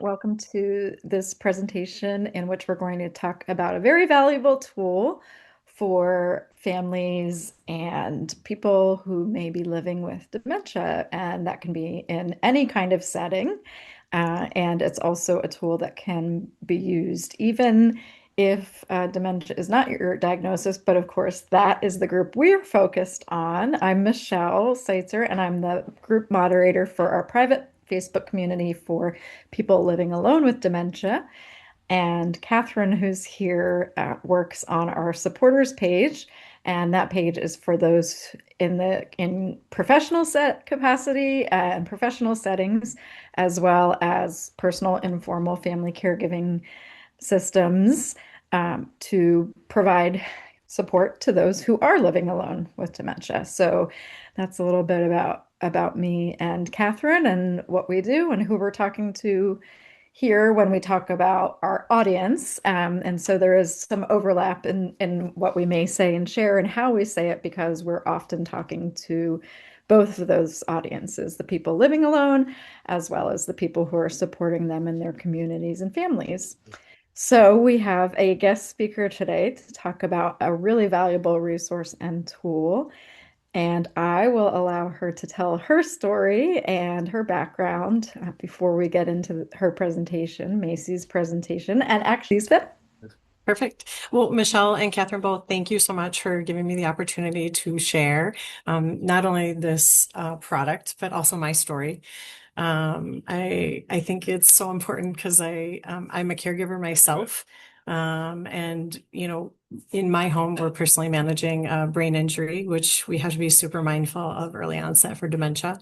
Welcome to this presentation in which we're going to talk about a very valuable tool for families and people who may be living with dementia, and that can be in any kind of setting. And it's also a tool that can be used even if dementia is not your diagnosis, but of course, that is the group we're focused on. I'm Michelle Seitzer, and I'm the group moderator for our private Facebook community for people living alone with dementia. And Catherine, who's here, works on our supporters page, and that page is for those in professional set capacity and professional settings, as well as personal, informal family caregiving systems to provide support to those who are living alone with dementia. So that's a little bit about me and Catherine and what we do and who we're talking to here when we talk about our audience. And so there is some overlap in what we may say and share and how we say it, because we're often talking to both of those audiences, the people living alone, as well as the people who are supporting them in their communities and families. So we have a guest speaker today to talk about a really valuable resource and tool. And I will allow her to tell her story and her background before we get into her presentation, Macy's presentation. And actually, Perfect. Well, Michelle and Catherine, both, thank you so much for giving me the opportunity to share not only this product, but also my story. I think it's so important because I'm a caregiver myself. And in my home, we're personally managing brain injury, which we have to be super mindful of early onset for dementia.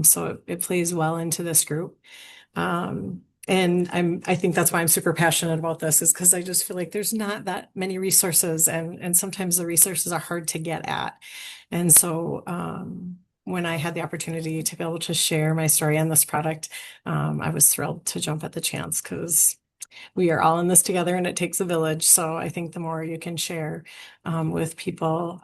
So it plays well into this group. And I think that's why I'm super passionate about this, is because I just feel like there's not that many resources, and sometimes the resources are hard to get at. And so when I had the opportunity to be able to share my story on this product, I was thrilled to jump at the chance, because we are all in this together and it takes a village. So I think the more you can share with people,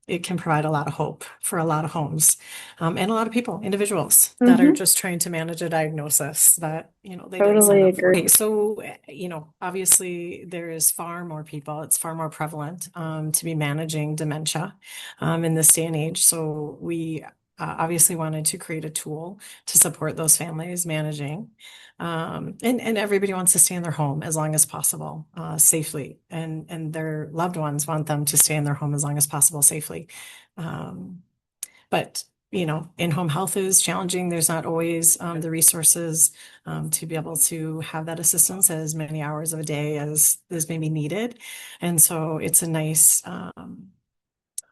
it can provide a lot of hope for a lot of homes and a lot of people, individuals that are Mhm. just trying to manage a diagnosis that, they didn't sign Totally up for. agree. Okay, so, obviously there is far more people, it's far more prevalent to be managing dementia in this day and age. So we obviously wanted to create a tool to support those families managing. And everybody wants to stay in their home as long as possible, safely, and their loved ones want them to stay in their home as long as possible safely. Um, but in-home health is challenging. There's not always the resources to be able to have that assistance as many hours of a day as may be needed. And so it's a nice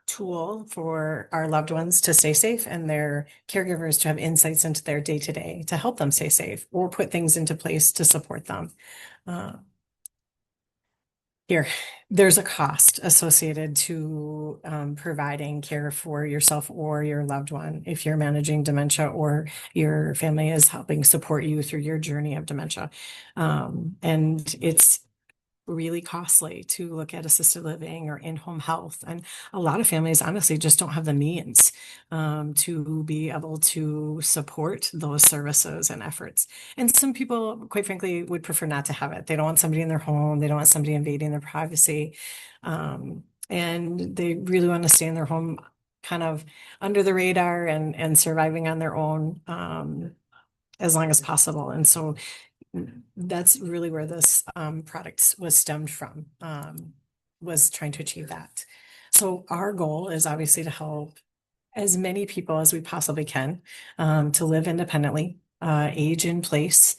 tool for our loved ones to stay safe and their caregivers to have insights into their day-to-day to help them stay safe or put things into place to support them. Uh, Here, there's a cost associated to providing care for yourself or your loved one if you're managing dementia or your family is helping support you through your journey of dementia. And it's really costly to look at assisted living or in-home health. And a lot of families honestly just don't have the means to be able to support those services and efforts. And some people, quite frankly, would prefer not to have it. They don't want somebody in their home. They don't want somebody invading their privacy. And they really want to stay in their home kind of under the radar and surviving on their own as long as possible. And so that's really where this product was stemmed from, was trying to achieve that. So our goal is obviously to help as many people as we possibly can to live independently, age in place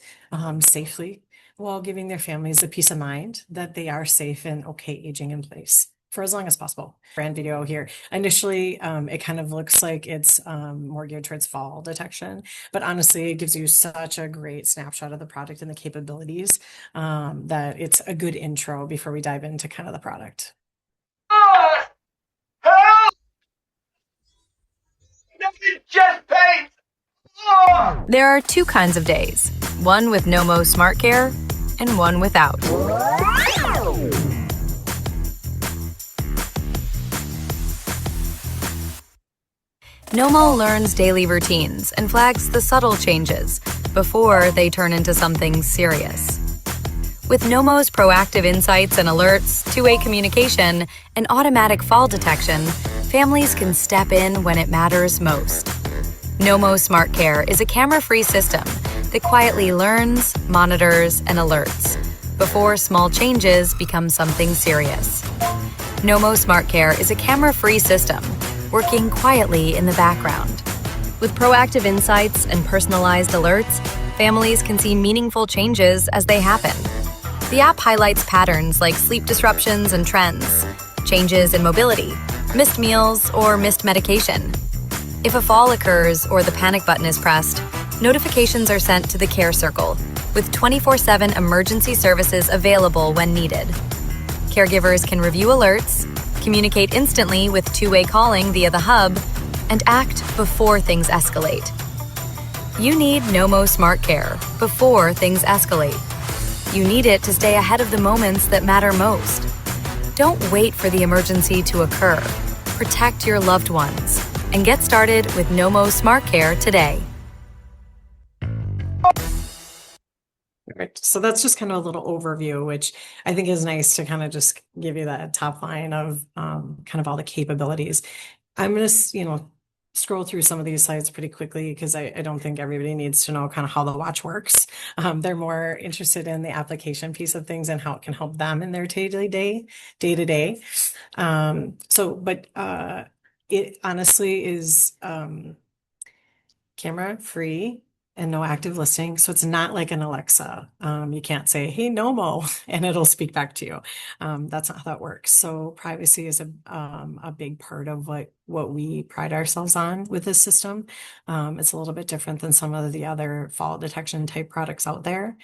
safely, while giving their families the peace of mind that they are safe and okay aging in place for as long as possible. Brand video here. Initially, it kind of looks like it's more geared towards fall detection, but honestly, it gives you such a great snapshot of the product and the capabilities that it's a good intro before we dive into kind of the product. Chest pain! There are two kinds of days, one with NOMO Smart Care and one without. NOMO learns daily routines and flags the subtle changes, before they turn into something serious. With NOMO's proactive insights and alerts, two-way communication, and automatic fall detection, families can step in when it matters most. NOMO Smart Care is a camera-free system that quietly learns, monitors, and alerts before small changes become something serious. NOMO Smart Care is a camera-free system working quietly in the background. With proactive insights and personalized alerts, families can see meaningful changes as they happen. The app highlights patterns like sleep disruptions and trends, changes in mobility, missed meals, or missed medication. If a fall occurs or the panic button is pressed, notifications are sent to the Care Circle, with 24/7 emergency services available when needed. Caregivers can review alerts, communicate instantly with two-way calling via the hub, and act before things escalate. You need NOMO Smart Care before things escalate. You need it to stay ahead of the moments that matter most. Don't wait for the emergency to occur. Protect your loved ones and get started with NOMO Smart Care today. Right. So that's just kind of a little overview, which I think is nice to kind of just give you that top line of kind of all the capabilities. I'm going to, scroll through some of these slides pretty quickly because I don't think everybody needs to know kind of how the watch works. They're more interested in the application piece of things and how it can help them in their day to day. But it honestly is camera free and no active listening. So it's not like an Alexa. You can't say, "Hey, Nomo," and it'll speak back to you. That's not how that works. So privacy is a big part of what we pride ourselves on with this system. It's a little bit different than some of the other fall detection type products out there.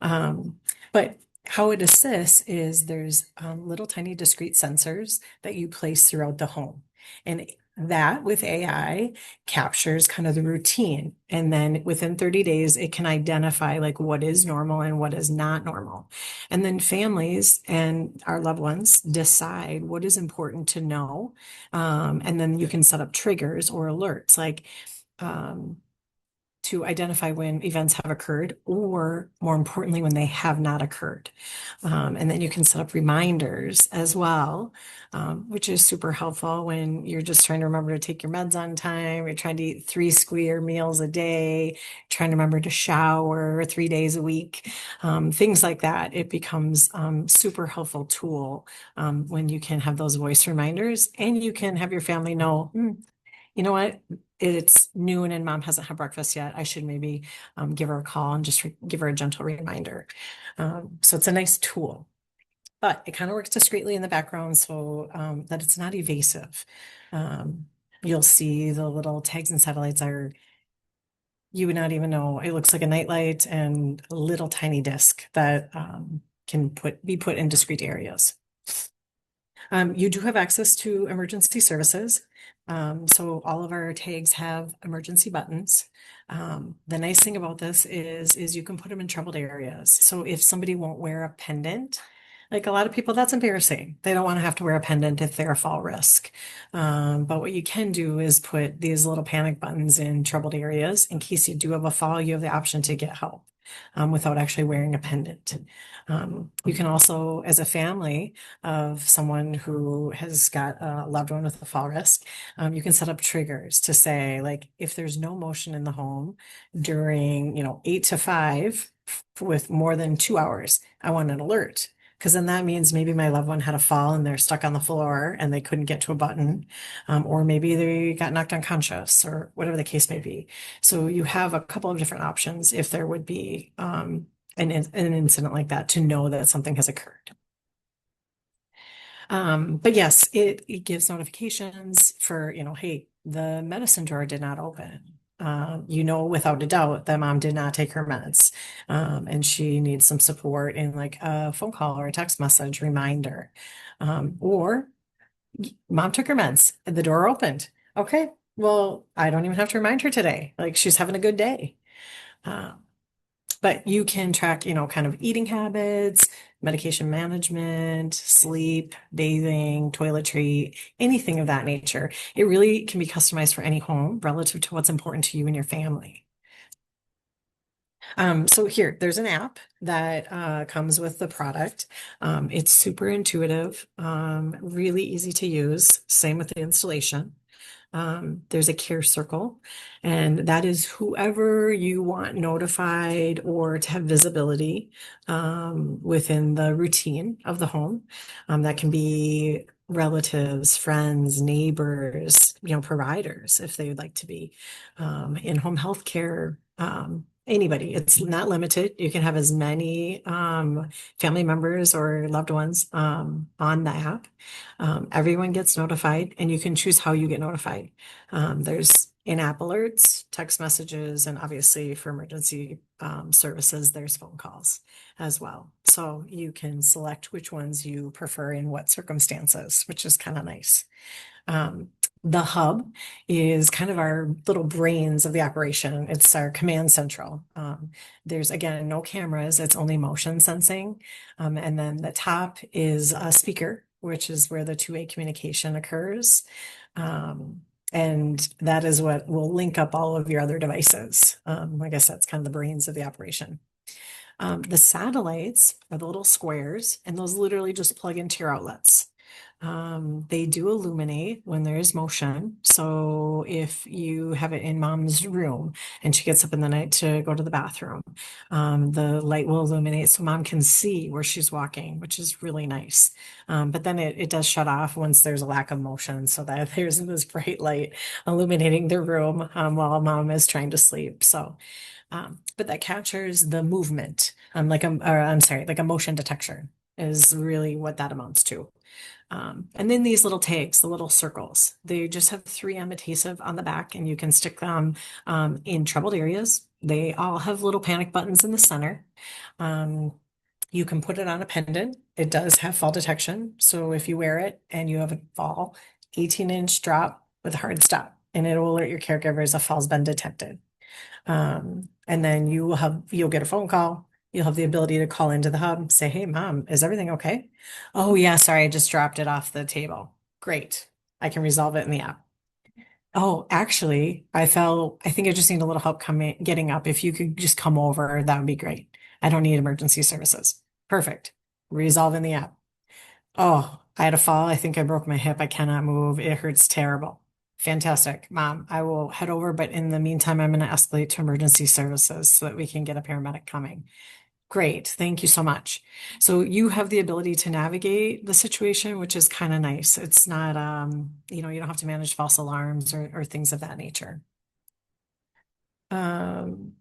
But how it assists is there's little tiny discrete sensors that you place throughout the home. And that with AI captures kind of the routine. And then within 30 days, it can identify like what is normal and what is not normal. And then families and our loved ones decide what is important to know. And then you can set up triggers or alerts like, to identify when events have occurred, or more importantly, when they have not occurred. And then you can set up reminders as well, which is super helpful when you're just trying to remember to take your meds on time, you're trying to eat 3 square meals a day, trying to remember to shower 3 days a week, things like that. It becomes super helpful tool when you can have those voice reminders and you can have your family know, you know what? It's noon and mom hasn't had breakfast yet. I should maybe give her a call and just give her a gentle reminder. So it's a nice tool, but it kind of works discreetly in the background so that it's not evasive. You'll see the little tags and satellites you would not even know. It looks like a nightlight and a little tiny disc that can be put in discrete areas. You do have access to emergency services. So all of our tags have emergency buttons. The nice thing about this is you can put them in troubled areas. So if somebody won't wear a pendant, like a lot of people, that's embarrassing. They don't want to have to wear a pendant if they're a fall risk. But what you can do is put these little panic buttons in troubled areas. In case you do have a fall, you have the option to get help. Without actually wearing a pendant. You can also, as a family of someone who has got a loved one with a fall risk, you can set up triggers to say, like, if there's no motion in the home during, 8 to 5 with more than 2 hours, I want an alert. Because then that means maybe my loved one had a fall and they're stuck on the floor and they couldn't get to a button, or maybe they got knocked unconscious or whatever the case may be. So you have a couple of different options if there would be an incident like that to know that something has occurred. But yes, it gives notifications for, hey, the medicine drawer did not open. Without a doubt that mom did not take her meds, and she needs some support in like a phone call or a text message reminder, or mom took her meds and the door opened. Okay, well, I don't even have to remind her today. Like she's having a good day. But you can track, kind of eating habits, medication management, sleep, bathing, toiletry, anything of that nature. It really can be customized for any home relative to what's important to you and your family. So here, there's an app that comes with the product. It's super intuitive, really easy to use. Same with the installation. There's a care circle, and that is whoever you want notified or to have visibility within the routine of the home. That can be relatives, friends, neighbors, providers if they would like to be in-home healthcare. Anybody. It's not limited. You can have as many family members or loved ones on the app. Everyone gets notified, and you can choose how you get notified. There's in-app alerts, text messages, and obviously for emergency services, there's phone calls as well. So you can select which ones you prefer in what circumstances, which is kind of nice. Um, the hub is kind of our little brains of the operation. It's our command central. There's, again, no cameras. It's only motion sensing. And then the top is a speaker, which is where the two-way communication occurs. And that is what will link up all of your other devices. I guess that's kind of the brains of the operation. The satellites are the little squares, and those literally just plug into your outlets. They do illuminate when there is motion. So if you have it in mom's room and she gets up in the night to go to the bathroom, the light will illuminate so mom can see where she's walking, which is really nice. But then it does shut off once there's a lack of motion so that there's this bright light illuminating the room while mom is trying to sleep. So but that captures the movement, like a motion detector is really what that amounts to. And then these little tags, the little circles, they just have 3M adhesive on the back, and you can stick them in troubled areas. They all have little panic buttons in the center. You can put it on a pendant. It does have fall detection. So if you wear it and you have a fall, 18-inch drop with a hard stop, and it will alert your caregivers a fall's been detected. And then you'll get a phone call. You'll have the ability to call into the hub, say, "Hey, mom, is everything okay?" "Oh, yeah, sorry, I just dropped it off the table." "Great. I can resolve it in the app." "Oh, actually, I think I just need a little help getting up. If you could just come over, that would be great. I don't need emergency services." "Perfect. Resolve in the app." "Oh, I had a fall. I think I broke my hip. I cannot move. It hurts terrible." "Fantastic, mom. I will head over, but in the meantime, I'm going to escalate to emergency services so that we can get a paramedic coming." "Great. Thank you so much." So you have the ability to navigate the situation, which is kind of nice. It's not, you don't have to manage false alarms or things of that nature. Um,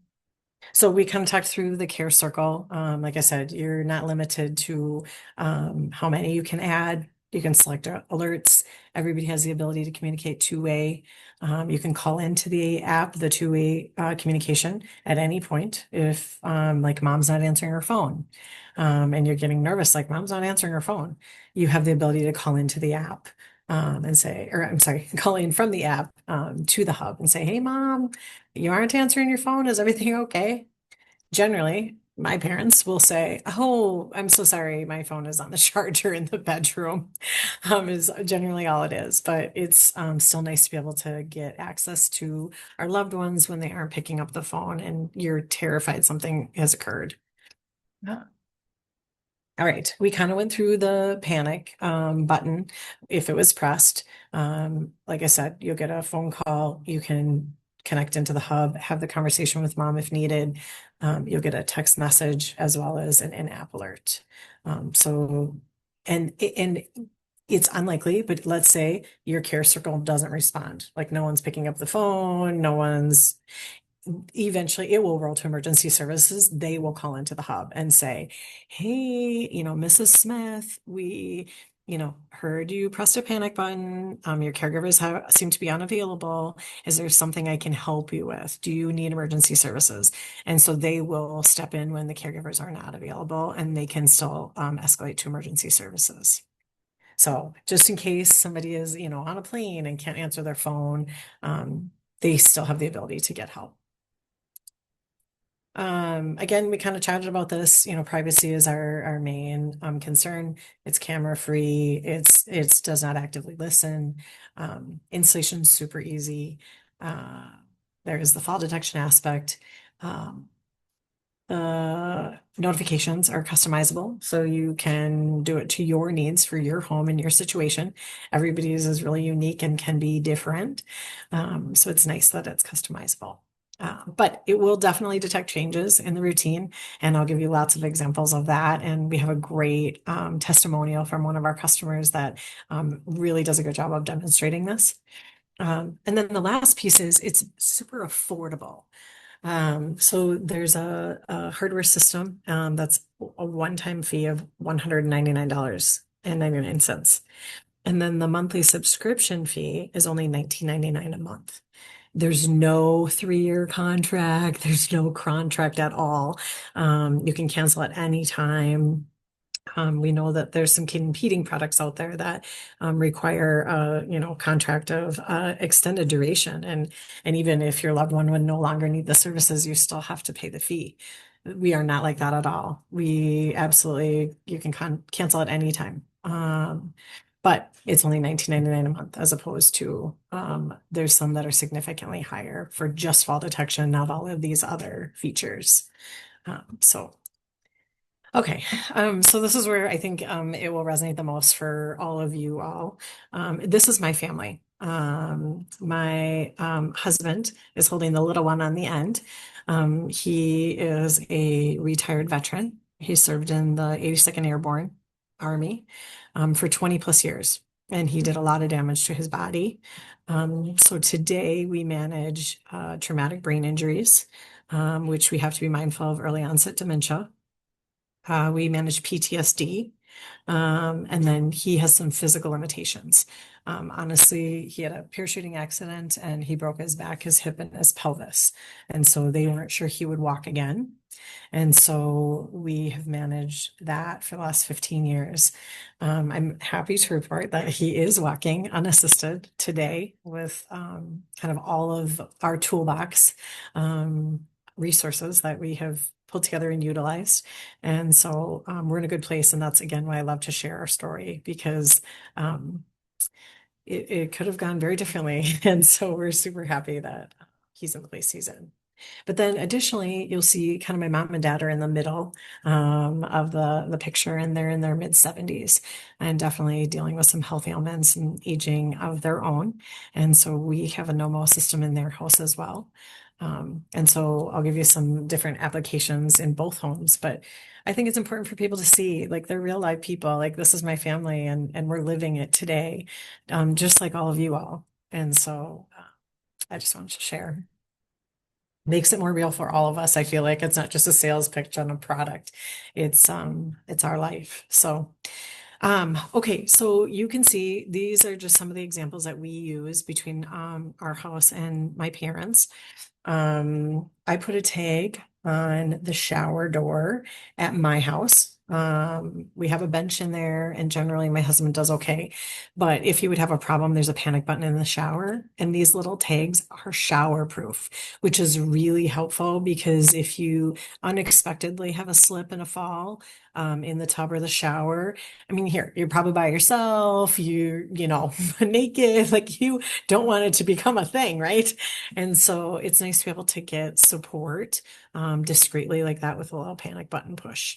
So we kind of talked through the care circle. Like I said, you're not limited to how many you can add. You can select alerts. Everybody has the ability to communicate two-way. You can call into the app, the two-way communication at any point if like mom's not answering her phone and you're getting nervous, like mom's not answering her phone. You have the ability to call into the app and say, or I'm sorry, call in from the app to the hub and say, "Hey, mom, you aren't answering your phone. Is everything okay?" Generally, my parents will say, "Oh, I'm so sorry. My phone is on the charger in the bedroom," is generally all it is. But it's still nice to be able to get access to our loved ones when they aren't picking up the phone and you're terrified something has occurred. All right, we kind of went through the panic button if it was pressed. Like I said, you'll get a phone call. You can connect into the hub, have the conversation with mom if needed. You'll get a text message as well as an in-app alert. And it's unlikely, but let's say your care circle doesn't respond. Like no one's picking up the phone, eventually it will roll to emergency services. They will call into the hub and say, "Hey, Mrs. Smith, we, heard you pressed a panic button. Your caregivers seem to be unavailable. Is there something I can help you with? Do you need emergency services?" And so they will step in when the caregivers are not available and they can still escalate to emergency services. So just in case somebody is, on a plane and can't answer their phone, they still have the ability to get help. Again, we kind of chatted about this, privacy is our main concern. It's camera free. It does not actively listen. Installation's super easy. There is the fall detection aspect. The notifications are customizable, so you can do it to your needs for your home and your situation. Everybody's is really unique and can be different. So it's nice that it's customizable. But it will definitely detect changes in the routine, and I'll give you lots of examples of that. And we have a great testimonial from one of our customers that really does a good job of demonstrating this. And then the last piece is it's super affordable. So there's a hardware system that's a one-time fee of $199.99. And then the monthly subscription fee is only $19.99 a month. There's no 3-year contract. There's no contract at all. You can cancel at any time. We know that there's some competing products out there that require a contract of extended duration, and even if your loved one would no longer need the services, you still have to pay the fee. We are not like that at all. We absolutely you can cancel at any time. But it's only $19.99 a month as opposed to there's some that are significantly higher for just fall detection, not all of these other features. So Okay, so this is where I think it will resonate the most for all of you all. This is my family. My husband is holding the little one on the end. He is a retired veteran. He served in the 82nd Airborne Army for 20 plus years, and he did a lot of damage to his body. So today we manage traumatic brain injuries, which we have to be mindful of early onset dementia. We manage PTSD. And then he has some physical limitations. Honestly, he had a parachuting accident and he broke his back, his hip, and his pelvis. And so they weren't sure he would walk again. And so we have managed that for the last 15 years. I'm happy to report that he is walking unassisted today with kind of all of our toolbox resources that we have pulled together and utilized. And so we're in a good place. And that's again why I love to share our story, because it could have gone very differently. And so we're super happy that he's in the place he's in. But then additionally, you'll see kind of my mom and dad are in the middle of the picture, and they're in their mid 70s and definitely dealing with some health ailments and aging of their own. And so we have a NOMO system in their house as well. And so I'll give you some different applications in both homes, but I think it's important for people to see like they're real live people. Like this is my family, and we're living it today, just like all of you all. And so I just wanted to share. Makes it more real for all of us. I feel like it's not just a sales pitch on a product. It's our life. So okay, so you can see these are just some of the examples that we use between our house and my parents. I put a tag on the shower door at my house. We have a bench in there, and generally my husband does okay. But if you would have a problem, there's a panic button in the shower, and these little tags are shower proof, which is really helpful because if you unexpectedly have a slip and a fall in the tub or the shower, I mean, here, you're probably by yourself, you know, naked, like you don't want it to become a thing, right? And so it's nice to be able to get support discreetly like that with a little panic button push.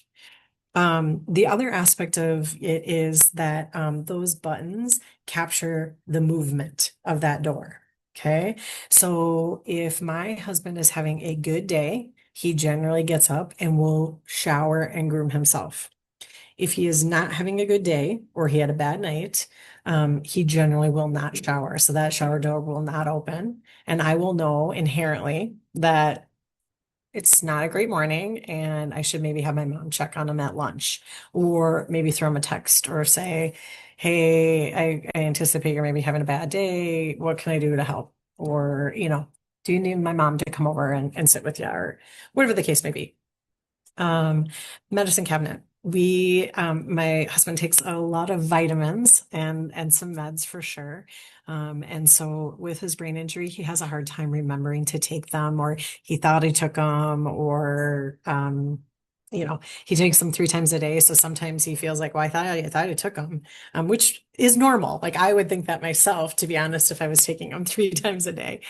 The other aspect of it is that those buttons capture the movement of that door. Okay. So if my husband is having a good day, he generally gets up and will shower and groom himself. If he is not having a good day or he had a bad night, he generally will not shower. So that shower door will not open. And I will know inherently that it's not a great morning and I should maybe have my mom check on him at lunch, or maybe throw him a text or say, hey, I anticipate you're maybe having a bad day. What can I do to help? Or, do you need my mom to come over and sit with you, or whatever the case may be. Medicine cabinet. My husband takes a lot of vitamins and some meds for sure. And so with his brain injury, he has a hard time remembering to take them, or he thought he took them, or, he takes them 3 times a day. So sometimes he feels like, well, I thought I took them, which is normal. Like I would think that myself, to be honest, if I was taking them 3 times a day.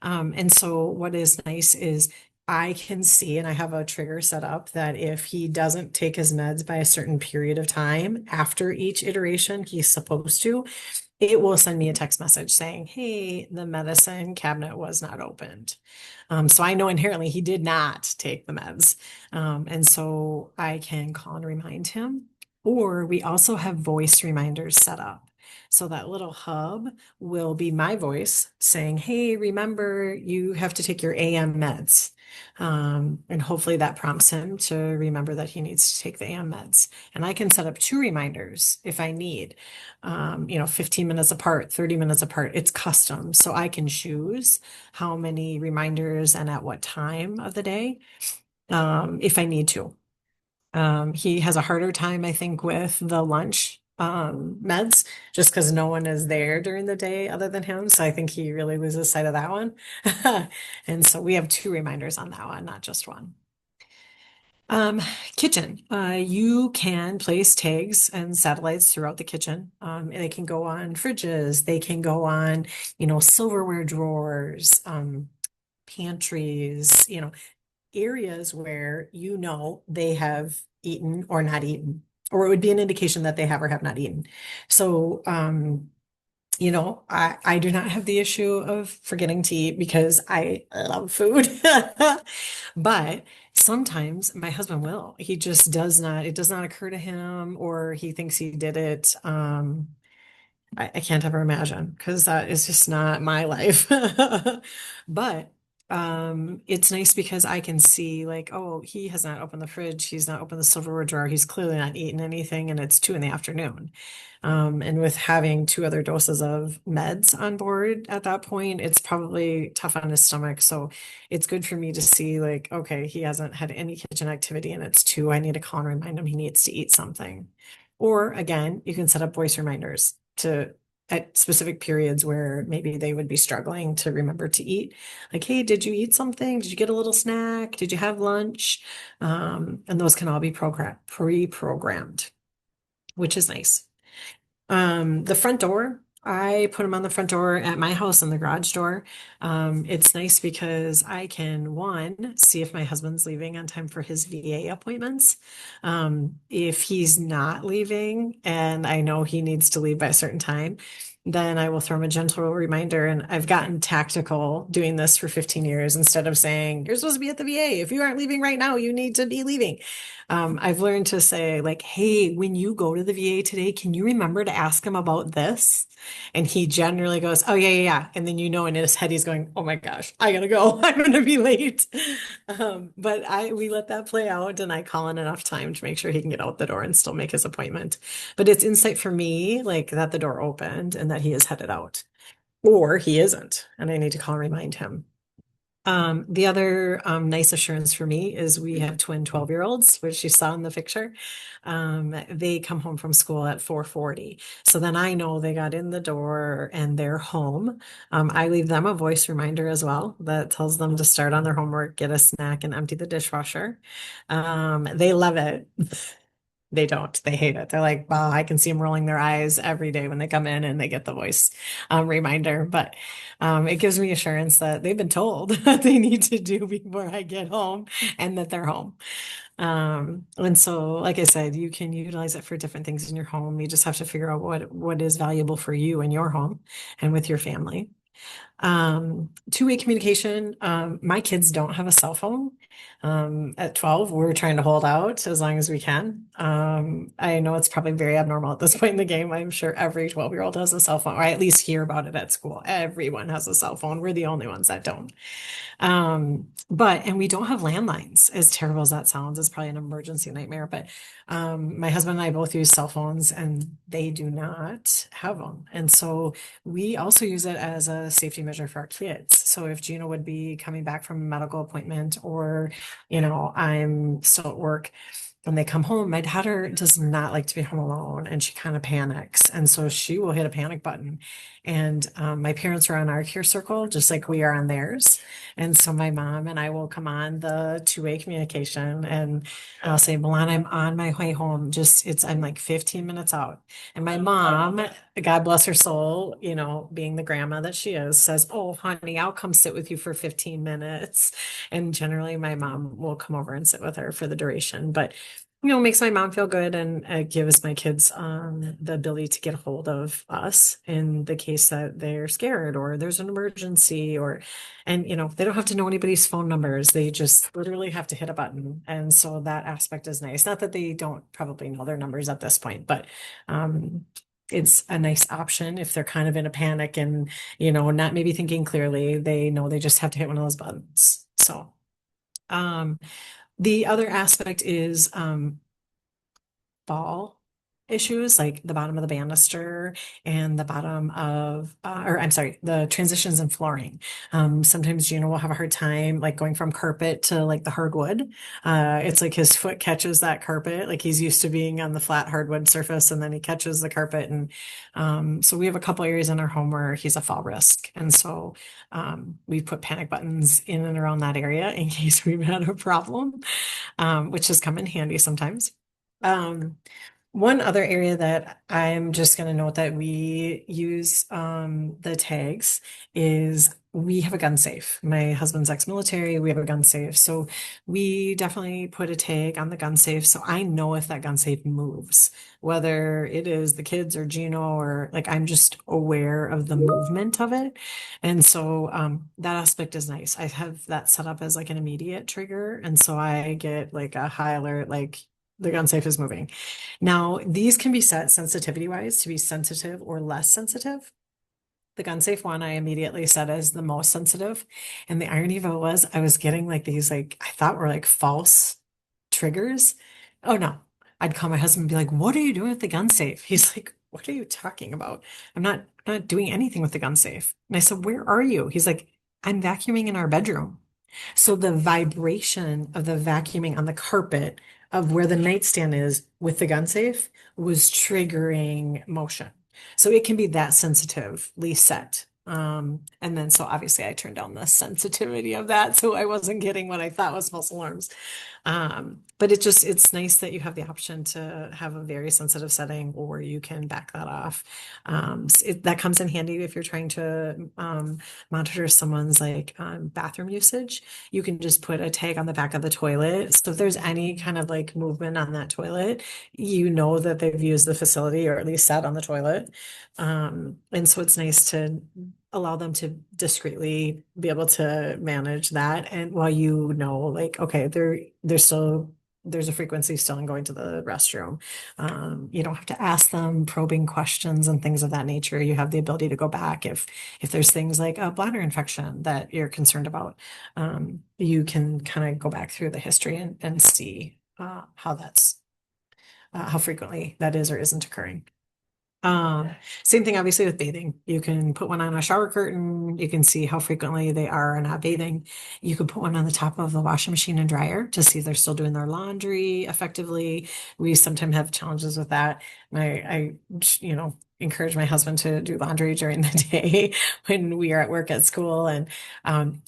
And so what is nice is I can see, and I have a trigger set up that if he doesn't take his meds by a certain period of time after each iteration he's supposed to, it will send me a text message saying, hey, the medicine cabinet was not opened. So I know inherently he did not take the meds. And so I can call and remind him. Or we also have voice reminders set up. So that little hub will be my voice saying, hey, remember, you have to take your AM meds. And hopefully that prompts him to remember that he needs to take the AM meds. And I can set up 2 reminders if I need, 15 minutes apart, 30 minutes apart. It's custom. So I can choose how many reminders and at what time of the day, if I need to. He has a harder time, I think, with the lunch meds just because no one is there during the day other than him. So I think he really loses sight of that one. And so we have 2 reminders on that one, not just one. Um, Kitchen. You can place tags and satellites throughout the kitchen. And they can go on fridges. They can go on, silverware drawers, pantries, areas where they have eaten or not eaten, or it would be an indication that they have or have not eaten. So, I do not have the issue of forgetting to eat because I love food. But sometimes my husband will. He just does not, it does not occur to him, or he thinks he did it. I can't ever imagine because that is just not my life. But it's nice because I can see like, oh, he has not opened the fridge, he's not opened the silverware drawer, he's clearly not eaten anything, and it's 2 in the afternoon. And with having 2 other doses of meds on board at that point, it's probably tough on his stomach. So it's good for me to see like, okay, he hasn't had any kitchen activity and it's 2. I need to call and remind him he needs to eat something. Or again, you can set up voice reminders to at specific periods where maybe they would be struggling to remember to eat. Like, hey, did you eat something? Did you get a little snack? Did you have lunch? And those can all be pre-programmed, which is nice. The front door, I put them on the front door at my house and the garage door. It's nice because I can, one, see if my husband's leaving on time for his VA appointments. If he's not leaving and I know he needs to leave by a certain time, then I will throw him a gentle reminder. And I've gotten tactical doing this for 15 years instead of saying, you're supposed to be at the VA. If you aren't leaving right now, you need to be leaving. I've learned to say like, hey, when you go to the VA today, can you remember to ask him about this? And he generally goes, oh yeah, yeah, yeah. And then in his head, he's going, oh my gosh, I gotta go. I'm gonna be late. But we let that play out and I call in enough time to make sure he can get out the door and still make his appointment. But it's insight for me, like that the door opened and that he is headed out. Or he isn't, and I need to call and remind him. The other nice assurance for me is we have twin 12-year-olds, which you saw in the picture. They come home from school at 4:40. So then I know they got in the door and they're home. I leave them a voice reminder as well that tells them to start on their homework, get a snack, and empty the dishwasher. They love it. They don't. They hate it. They're like, wow, I can see them rolling their eyes every day when they come in and they get the voice reminder. But it gives me assurance that they've been told what they need to do before I get home and that they're home. And so, like I said, you can utilize it for different things in your home. You just have to figure out what is valuable for you in your home and with your family. Two-way communication. My kids don't have a cell phone. At 12, we're trying to hold out as long as we can. I know it's probably very abnormal at this point in the game. I'm sure every 12-year-old has a cell phone, or I at least hear about it at school. Everyone has a cell phone. We're the only ones that don't. And we don't have landlines. As terrible as that sounds, it's probably an emergency nightmare. But my husband and I both use cell phones and they do not have them. And so we also use it as a safety measure for our kids. So if Gina would be coming back from a medical appointment or, I'm still at work, when they come home, my daughter does not like to be home alone and she kind of panics. And so she will hit a panic button. And my parents are on our care circle, just like we are on theirs. And so my mom and I will come on the two-way communication and I'll say, Milan, I'm on my way home. I'm like 15 minutes out. And my mom, God bless her soul, being the grandma that she is, says, oh, honey, I'll come sit with you for 15 minutes. And generally my mom will come over and sit with her for the duration. But makes my mom feel good and gives my kids the ability to get a hold of us in the case that they're scared or there's an emergency and they don't have to know anybody's phone numbers. They just literally have to hit a button. And so that aspect is nice. Not that they don't probably know their numbers at this point, but it's a nice option if they're kind of in a panic and, not maybe thinking clearly. They know they just have to hit one of those buttons. So, the other aspect is fall issues, like the bottom of the banister and the bottom of, or I'm sorry, the transitions in flooring. Sometimes Gino will have a hard time like going from carpet to like the hardwood. It's like his foot catches that carpet, like he's used to being on the flat hardwood surface and then he catches the carpet. And so we have a couple areas in our home where he's a fall risk. And so we put panic buttons in and around that area in case we've had a problem, which has come in handy sometimes. One other area that I'm just going to note that we use the tags is we have a gun safe. My husband's ex-military, we have a gun safe. So we definitely put a tag on the gun safe. So I know if that gun safe moves, whether it is the kids or Gino or like I'm just aware of the movement of it. And so that aspect is nice. I have that set up as like an immediate trigger. And so I get like a high alert, like the gun safe is moving. Now, these can be set sensitivity wise to be sensitive or less sensitive. The gun safe one I immediately set as the most sensitive. And the irony of it was I was getting like these like I thought were like false triggers. Oh no. I'd call my husband and be like, what are you doing with the gun safe? He's like, what are you talking about? I'm not doing anything with the gun safe. And I said, where are you? He's like, I'm vacuuming in our bedroom. So the vibration of the vacuuming on the carpet of where the nightstand is with the gun safe was triggering motion. So it can be that sensitively set. And then so obviously I turned down the sensitivity of that. So I wasn't getting what I thought was false alarms. But it's nice that you have the option to have a very sensitive setting or you can back that off. That comes in handy if you're trying to monitor someone's like bathroom usage. You can just put a tag on the back of the toilet. So if there's any kind of like movement on that toilet, you know that they've used the facility or at least sat on the toilet. And so it's nice to allow them to discreetly be able to manage that. And while like, okay, there's a frequency still in going to the restroom. You don't have to ask them probing questions and things of that nature. You have the ability to go back if there's things like a bladder infection that you're concerned about. You can kind of go back through the history and see how frequently that is or isn't occurring. Same thing, obviously, with bathing. You can put one on a shower curtain. You can see how frequently they are not bathing. You could put one on the top of the washing machine and dryer to see if they're still doing their laundry effectively. We sometimes have challenges with that. I encourage my husband to do laundry during the day when we are at work at school. And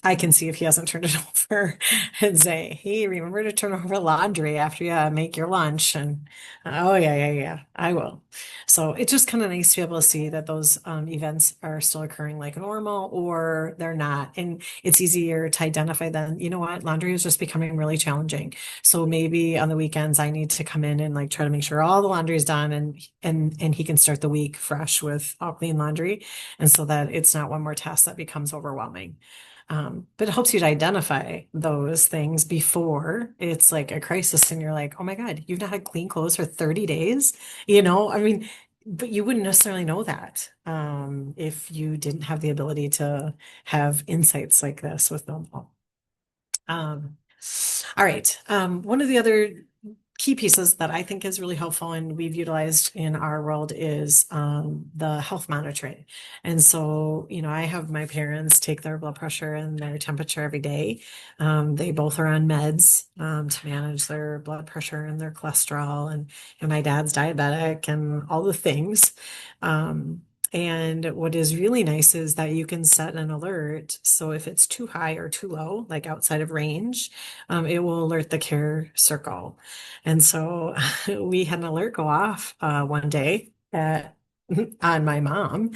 I can see if he hasn't turned it over and say, hey, remember to turn over laundry after you make your lunch. And oh, yeah, I will. So it's just kind of nice to be able to see that those events are still occurring like normal or they're not. And it's easier to identify them. You know what? Laundry is just becoming really challenging. So maybe on the weekends I need to come in and like try to make sure all the laundry is done and he can start the week fresh with all clean laundry. And so that it's not one more task that becomes overwhelming. But it helps you to identify those things before it's like a crisis and you're like, oh my God, you've not had clean clothes for 30 days. I mean, but you wouldn't necessarily know that if you didn't have the ability to have insights like this with them all. All right. One of the other key pieces that I think is really helpful and we've utilized in our world is the health monitoring. And so, I have my parents take their blood pressure and their temperature every day. They both are on meds to manage their blood pressure and their cholesterol, and my dad's diabetic and all the things. And what is really nice is that you can set an alert. So if it's too high or too low, like outside of range, it will alert the care circle. And so we had an alert go off one day on my mom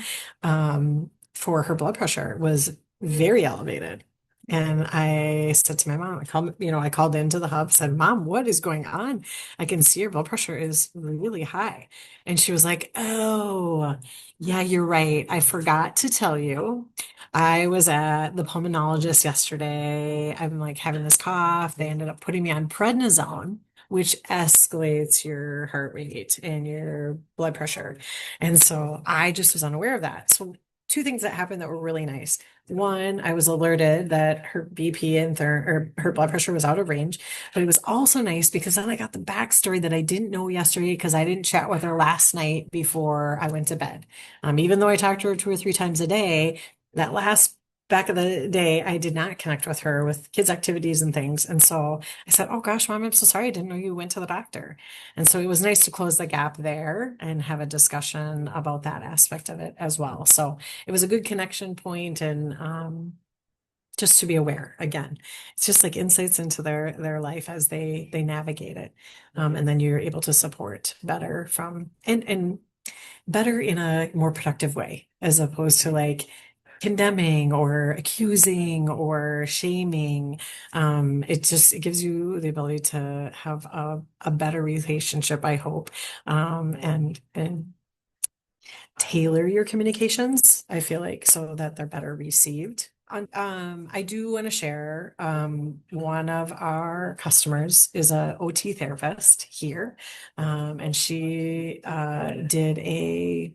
for her blood pressure was very elevated. And I said to my mom, I called into the hub, said, Mom, what is going on? I can see your blood pressure is really high. And she was like, Oh, yeah, you're right. I forgot to tell you. I was at the pulmonologist yesterday. I'm like having this cough. They ended up putting me on prednisone, which escalates your heart rate and your blood pressure. And so I just was unaware of that. So two things that happened that were really nice. One, I was alerted that her BP or her blood pressure was out of range, but it was also nice because then I got the backstory that I didn't know yesterday because I didn't chat with her last night before I went to bed. Even though I talked to her 2 or 3 times a day, that last back of the day, I did not connect with her with kids' activities and things. And so I said, Oh gosh, Mom, I'm so sorry. I didn't know you went to the doctor. And so it was nice to close the gap there and have a discussion about that aspect of it as well. So it was a good connection point and just to be aware again. It's just like insights into their life as they navigate it. And then you're able to support better and better in a more productive way as opposed to like condemning or accusing or shaming. It gives you the ability to have a better relationship, I hope, and tailor your communications, I feel like, so that they're better received. I do want to share, one of our customers is a OT therapist here, and she did a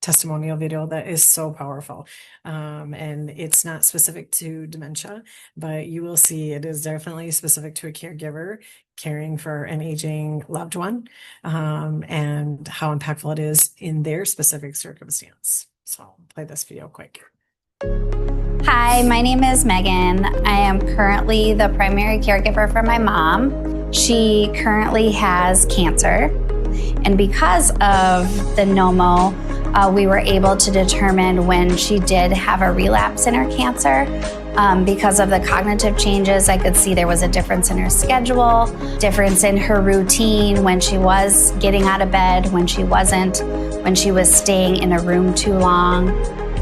testimonial video that is so powerful. And it's not specific to dementia, but you will see it is definitely specific to a caregiver caring for an aging loved one, and how impactful it is in their specific circumstance. So I'll play this video quick. Hi, my name is Megan. I am currently the primary caregiver for my mom. She currently has cancer, and because of the NOMO, we were able to determine when she did have a relapse in her cancer. Because of the cognitive changes, I could see there was a difference in her schedule, difference in her routine, when she was getting out of bed, when she wasn't, when she was staying in a room too long.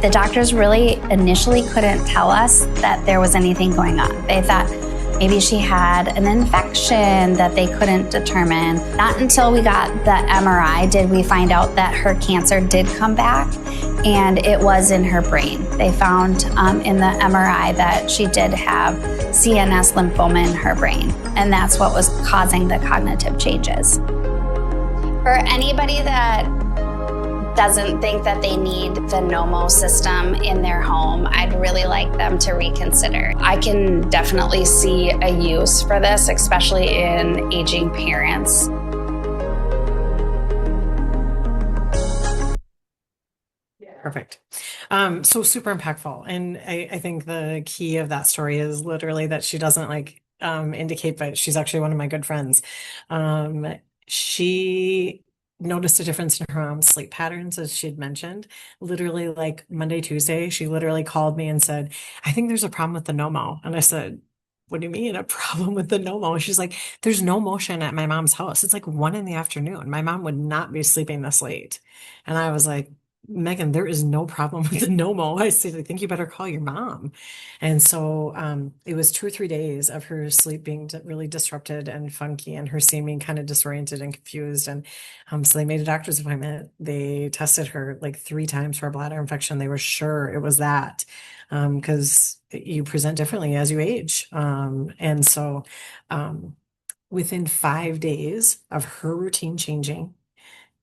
The doctors really initially couldn't tell us that there was anything going on. They thought maybe she had an infection that they couldn't determine. Not until we got the MRI did we find out that her cancer did come back, and it was in her brain. They found in the MRI that she did have CNS lymphoma in her brain, and that's what was causing the cognitive changes. For anybody that doesn't think that they need the NOMO system in their home, I'd really like them to reconsider. I can definitely see a use for this, especially in aging parents. Perfect. So super impactful. And I think the key of that story is literally that she doesn't indicate, but she's actually one of my good friends. She noticed a difference in her mom's sleep patterns, as she'd mentioned. Literally, like Monday, Tuesday, she literally called me and said, I think there's a problem with the NOMO. And I said, What do you mean a problem with the NOMO? She's like, There's no motion at my mom's house. It's like 1 PM. My mom would not be sleeping this late. And I was like, Megan, there is no problem with the NOMO. I said, I think you better call your mom. And so it was 2 or 3 days of her sleep being really disrupted and funky and her seeming kind of disoriented and confused. And so they made a doctor's appointment. They tested her like 3 times for a bladder infection. They were sure it was that, because you present differently as you age. And so within 5 days of her routine changing,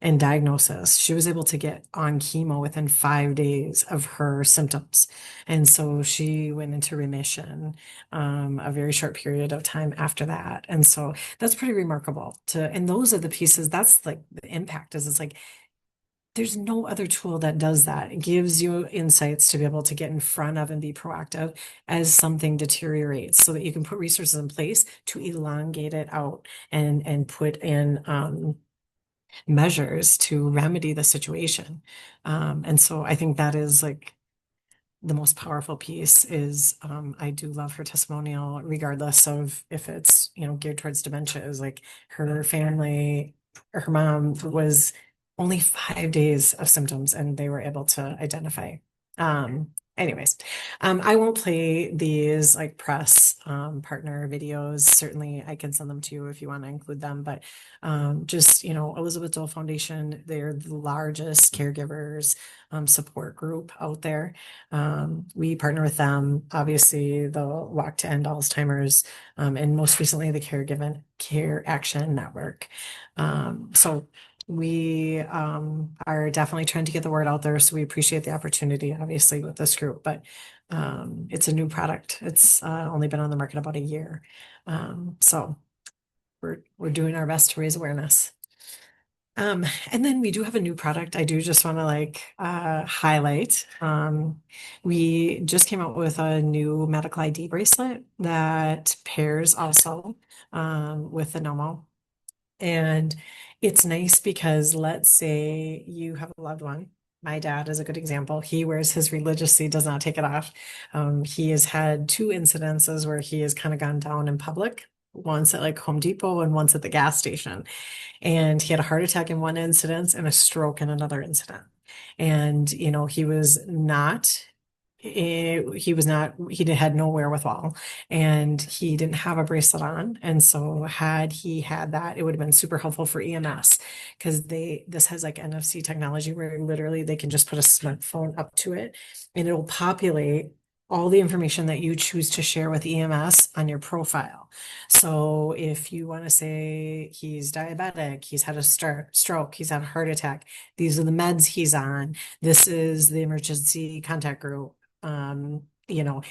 and diagnosis. She was able to get on chemo within 5 days of her symptoms. And so she went into remission a very short period of time after that. And so that's pretty remarkable and those are the pieces, that's like the impact is it's like, there's no other tool that does that. It gives you insights to be able to get in front of and be proactive as something deteriorates so that you can put resources in place to elongate it out and put in measures to remedy the situation. And so I think that is like the most powerful piece is I do love her testimonial, regardless of if it's, geared towards dementia, is like her family, her mom was only 5 days of symptoms and they were able to identify. Anyways, I won't play these like press partner videos. Certainly I can send them to you if you want to include them, but just, Elizabeth Dole Foundation, they're the largest caregivers support group out there. We partner with them, obviously the Walk to End Alzheimer's, and most recently the Care Action Network. So we are definitely trying to get the word out there. So we appreciate the opportunity, obviously, with this group, but it's a new product. It's only been on the market about a year. So we're doing our best to raise awareness. And then we do have a new product. I do just want to highlight. We just came out with a new medical ID bracelet that pairs also with the NOMO. And it's nice because let's say you have a loved one. My dad is a good example. He wears his religiously, does not take it off. He has had 2 incidences where he has kind of gone down in public, once at like Home Depot and once at the gas station. And he had a heart attack in one incident and a stroke in another incident. And, he was not he had no wherewithal and he didn't have a bracelet on. And so had he had that, it would have been super helpful for EMS because this has like NFC technology where literally they can just put a smartphone up to it and it will populate all the information that you choose to share with EMS on your profile. So if you want to say he's diabetic, he's had a stroke, he's had a heart attack, these are the meds he's on, this is the emergency contact group.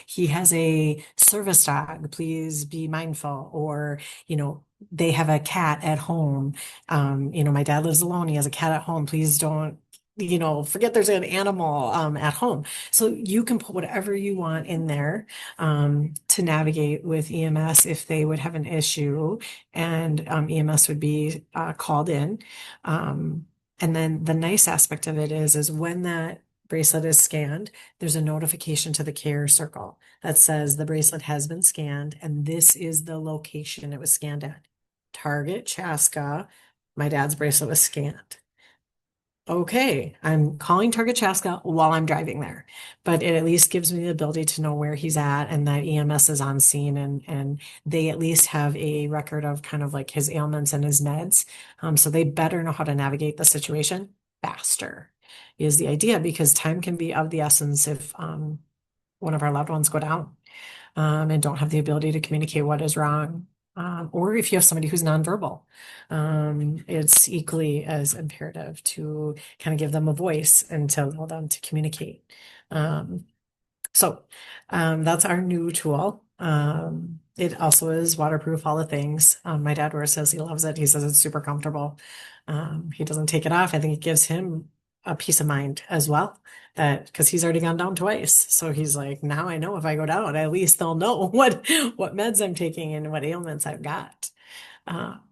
He has a service dog, please be mindful, or, they have a cat at home. My dad lives alone. He has a cat at home. Please don't, forget there's an animal, at home. So you can put whatever you want in there, to navigate with EMS if they would have an issue and, EMS would be, called in. And then the nice aspect of it is when that bracelet is scanned, there's a notification to the care circle that says the bracelet has been scanned and this is the location it was scanned at. Target, Chaska, my dad's bracelet was scanned. Okay, I'm calling Target Chaska while I'm driving there, but it at least gives me the ability to know where he's at and that EMS is on scene and they at least have a record of kind of like his ailments and his meds. So they better know how to navigate the situation faster is the idea because time can be of the essence if one of our loved ones go down and don't have the ability to communicate what is wrong. Or if you have somebody who's nonverbal, it's equally as imperative to kind of give them a voice and to allow them to communicate. So that's our new tool. It also is waterproof, all the things. My dad wears says he loves it. He says it's super comfortable. He doesn't take it off. I think it gives him a peace of mind as well that because he's already gone down twice. So he's like, now I know if I go down, at least they'll know what meds I'm taking and what ailments I've got.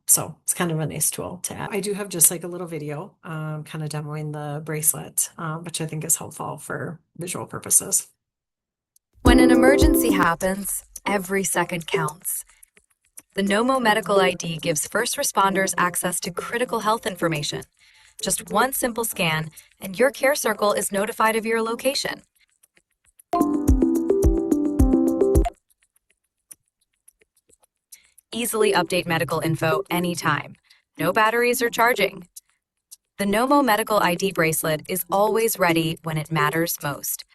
So it's kind of a nice tool to add. I do have just like a little video kind of demoing the bracelet, which I think is helpful for visual purposes. When an emergency happens, every second counts. The NOMO Medical ID gives first responders access to critical health information. Just one simple scan, and your care circle is notified of your location. Easily update medical info anytime. No batteries or charging. The NOMO Medical ID bracelet is always ready when it matters most.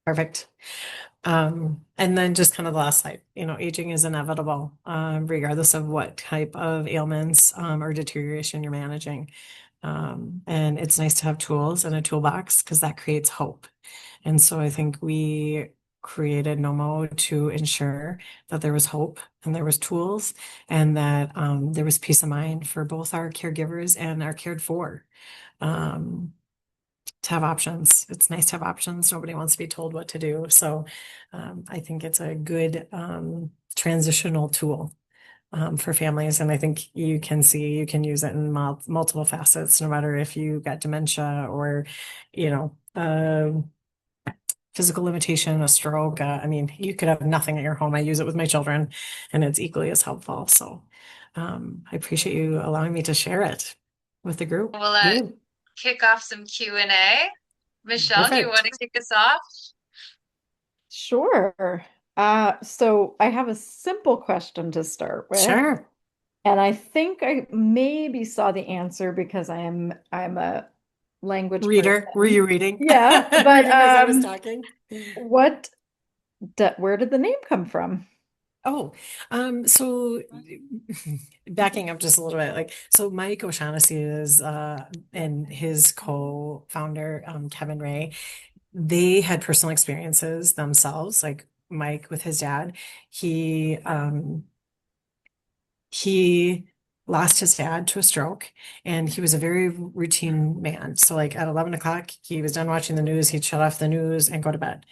Perfect. And then just kind of the last slide, aging is inevitable, regardless of what type of ailments, or deterioration you're managing. And it's nice to have tools in a toolbox because that creates hope. And so I think we created NOMO to ensure that there was hope and there was tools and that there was peace of mind for both our caregivers and our cared for. Um, to have options. It's nice to have options. Nobody wants to be told what to do. So I think it's a good transitional tool for families. And I think you can use it in multiple facets, no matter if you got dementia or, you know, physical limitation, a stroke. I mean, you could have nothing at your home. I use it with my children and it's equally as helpful. So I appreciate you allowing me to share it with the group. We'll Good. kick off some Q&A. Michelle, do you want Perfect. to kick us off? Sure. So I have a simple question to start with, Sure. and I think I maybe saw the answer because I'm a language Reader, were person. you reading? Yeah, but Reading as I was talking? what where did the name come from? Oh, so backing up just a little bit, so Mike O'Shaughnessy is and his co-founder, Kevin Ray, they had personal experiences themselves, like Mike with his dad. He he lost his dad to a stroke and he was a very routine man. So like at 11 o'clock, he was done watching the news. He'd shut off the news and go to bed.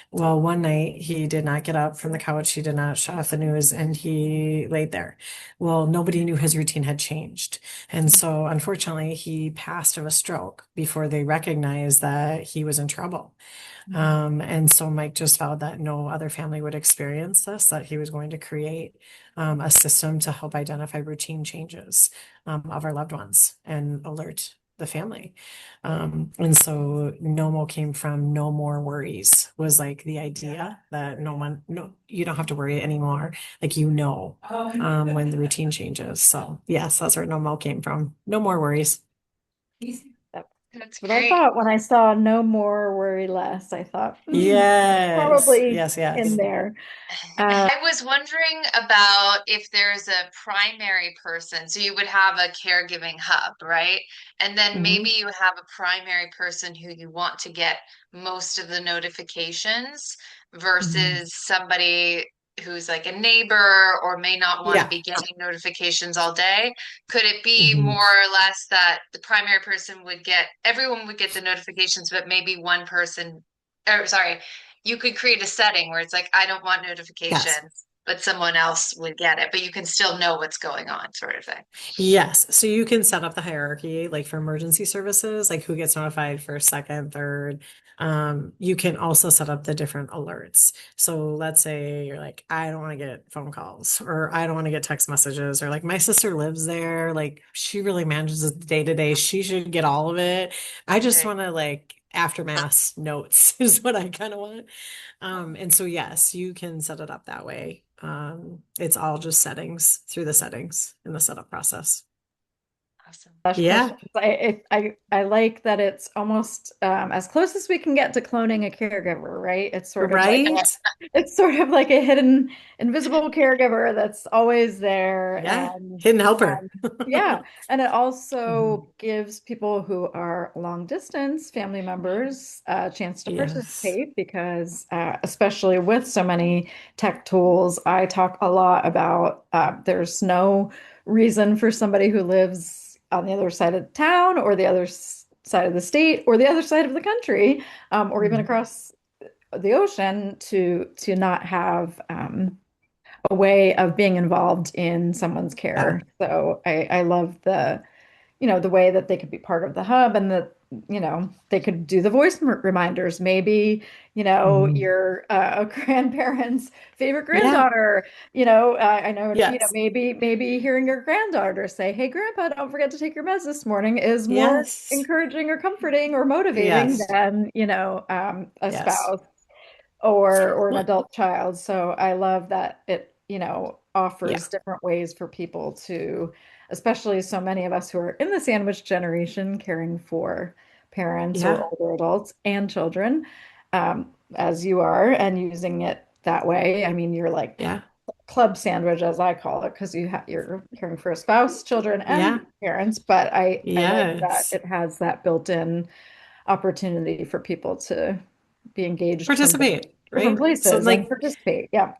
Well, one night he did not get up from the couch. He did not shut off the news and he laid there. Well, nobody knew his routine had changed. And so unfortunately, he passed of a stroke before they recognized that he was in trouble. And so Mike just vowed that no other family would experience this, that he was going to create a system to help identify routine changes of our loved ones and alert the family. And so NOMO came from no more worries, was like the idea that no, you don't have to worry anymore. Like, when the routine changes. So yes, that's where NOMO came from. No more worries. That's What I great. thought when I saw no more, worry less. I thought, Yes, probably yes, in yes. there. I was wondering about if there's a primary person. So you would have a caregiving hub, right? And then maybe Mhm. you have a primary person who you want to get most of the notifications Mhm. versus somebody who's like a neighbor or may not want to Yeah. be getting notifications all day. Could it be more Mhm. or less that the primary person everyone would get the notifications, but maybe one person, or sorry, you could create a setting where it's like, I don't want Yes. notifications, but someone else would get it, but you can still know what's going on, sort of thing. Yes. So you can set up the hierarchy, like for emergency services, like who gets notified first, second, third. You can also set up the different alerts. So let's say you're like, I don't want to get phone calls or I don't want to get text messages or like my sister lives there. Like she really manages the day to day. She should get all of it. I just Right. want to like aftermath notes is what I kind of want. And so yes, you can set it up that way. It's all just settings through the settings in the setup process. Awesome. Yeah, Questions. I like that it's almost as close as we can get to cloning a caregiver, right? right? It's sort of like a hidden, invisible caregiver that's always there, Yeah, and hidden helper. yeah, and it Mhm. also gives people who are long distance family members a chance to Yes. participate because, especially with so many tech tools, I talk a lot about there's no reason for somebody who lives on the other side of town or the other side of the state or the other side of the country, or even Mhm. across the ocean to not have a way of being involved in someone's Yeah. care. So I love the way that they could be part of the hub and that, they could do the voice reminders. Maybe, Mhm. your grandparents' favorite Yeah. granddaughter, I know, Yes. maybe hearing your granddaughter say, "Hey, Grandpa, don't forget to take your meds this morning," is more Yes. encouraging or comforting or motivating Yes. than, a Yes. spouse or an Well, adult child. So I love that it, yeah. offers different ways for people to, especially so many of us who are in the sandwich generation, caring for parents or Yeah. older adults and children. as you are and using it that way. I mean, you're like Yeah. club sandwich, as I call it, because you're caring for a spouse, children, and Yeah. parents. But I like that Yes. it has that built-in opportunity for people to be engaged from Participate, different right? So places and like participate. Yeah.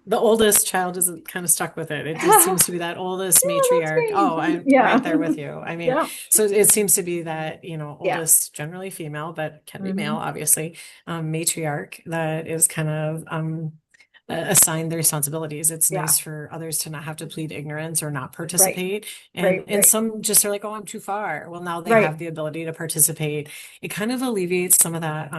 the oldest child is kind of stuck with it. It just seems to be that oldest Yeah, that's matriarch. me. Oh, I'm Yeah. right there with you. I mean, Yeah. so it seems to be that, Yeah. oldest, generally female, but can be male, Hmm. obviously, matriarch that is kind of assigned the responsibilities. It's Yeah. nice for others to not have to plead ignorance or not Right. participate. Right. And Right. some just are like, oh, I'm too far. Well, now they Right. have the ability to participate. It kind of alleviates some of that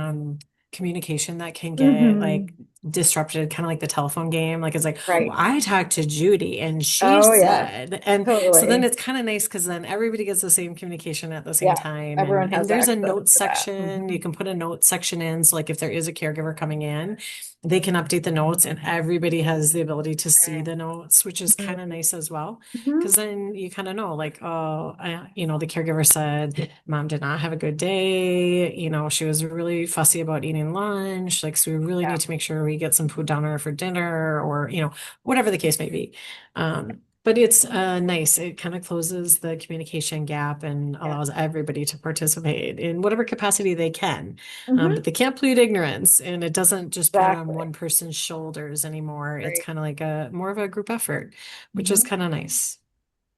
communication that can get Hmm. like disrupted, kind of like the telephone game. Like it's like, well, Right. I talked to Judy and she Oh, yeah. said, and so then Totally. it's kind of nice because then everybody gets the same communication at the same Yeah. time. Everyone And has there's a access note to that. section. You can put a note section in. So like if there is a caregiver coming in, they can update the notes and everybody has the ability to see the notes, which is kind of Hmm. nice as well. Hmm. Because then you kind of know, like, oh, the caregiver said mom did not have a good day. She was really fussy about eating lunch. Like, so we really Yeah. need to make sure we get some food down her for dinner or, whatever the case may be. But it's nice. It kind of closes the communication gap and Yeah. allows everybody to participate in whatever capacity they can. But Hmm. they can't plead ignorance, and it doesn't just put it on Exactly. one person's shoulders anymore. It's Right. kind of like a more of a group effort, which is Hmm. kind of nice.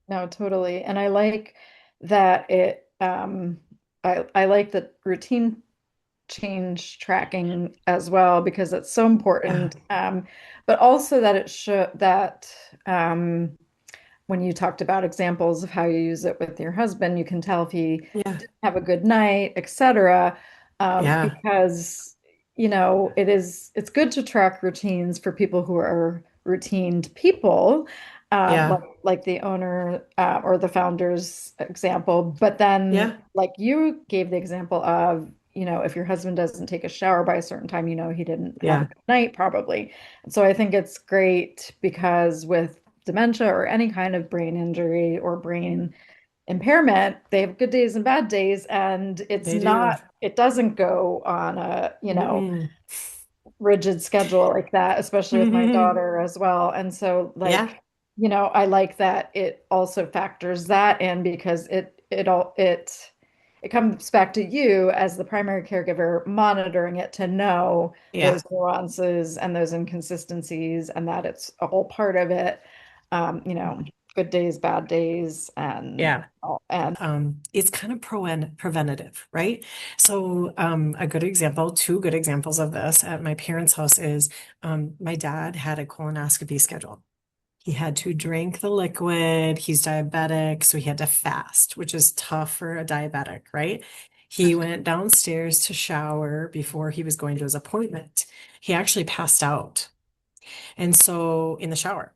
No, totally. And I like that I like the routine change tracking as well because it's so Yeah, important. But also that it should that when you talked about examples of how you use it with your husband, you can tell if he yeah, didn't have a good night, etc. yeah, Because it's good to track routines for people who are routined people, yeah, like the owner or the founder's example. But then, yeah, like you gave the example of, if your husband doesn't take a shower by a certain time, he didn't have a yeah, good night, probably. So I think it's great because with dementia or any kind of brain injury or brain impairment, they have good days and bad days, and they do. it doesn't go on a, Mm-mm. rigid schedule like that, especially with my daughter as well. And so Yeah, like, I like that it also factors that in because it comes back to you as the primary caregiver monitoring it to know yeah, those nuances and those inconsistencies and that it's a whole part of it. Good days, bad days, and yeah. and It's kind of preventative, right? So, a good example, two good examples of this at my parents' house is my dad had a colonoscopy scheduled. He had to drink the liquid. He's diabetic, so he had to fast, which is tough for a diabetic, right? He went downstairs to shower before he was going to his appointment. He actually passed out. And so in the shower.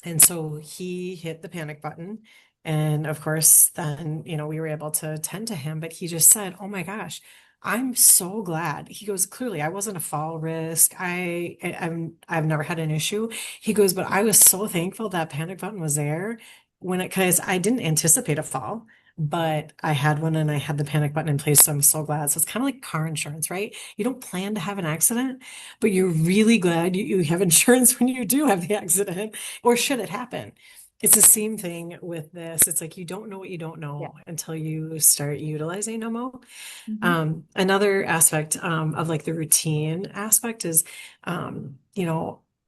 And so he hit the panic button. And of course, then, we were able to tend to him, but he just said, oh my gosh, I'm so glad. He goes, clearly, I wasn't a fall risk. I've never had an issue. He goes, but I was so thankful that panic button was there because I didn't anticipate a fall, but I had one and I had the panic button in place. So I'm so glad. So it's kind of like car insurance, right? You don't plan to have an accident, but you're really glad you have insurance when you do have the accident or should it happen. It's the same thing with this. It's like you don't know what you don't yeah. know until you start utilizing NOMO. Mhm. Another aspect of like the routine aspect is,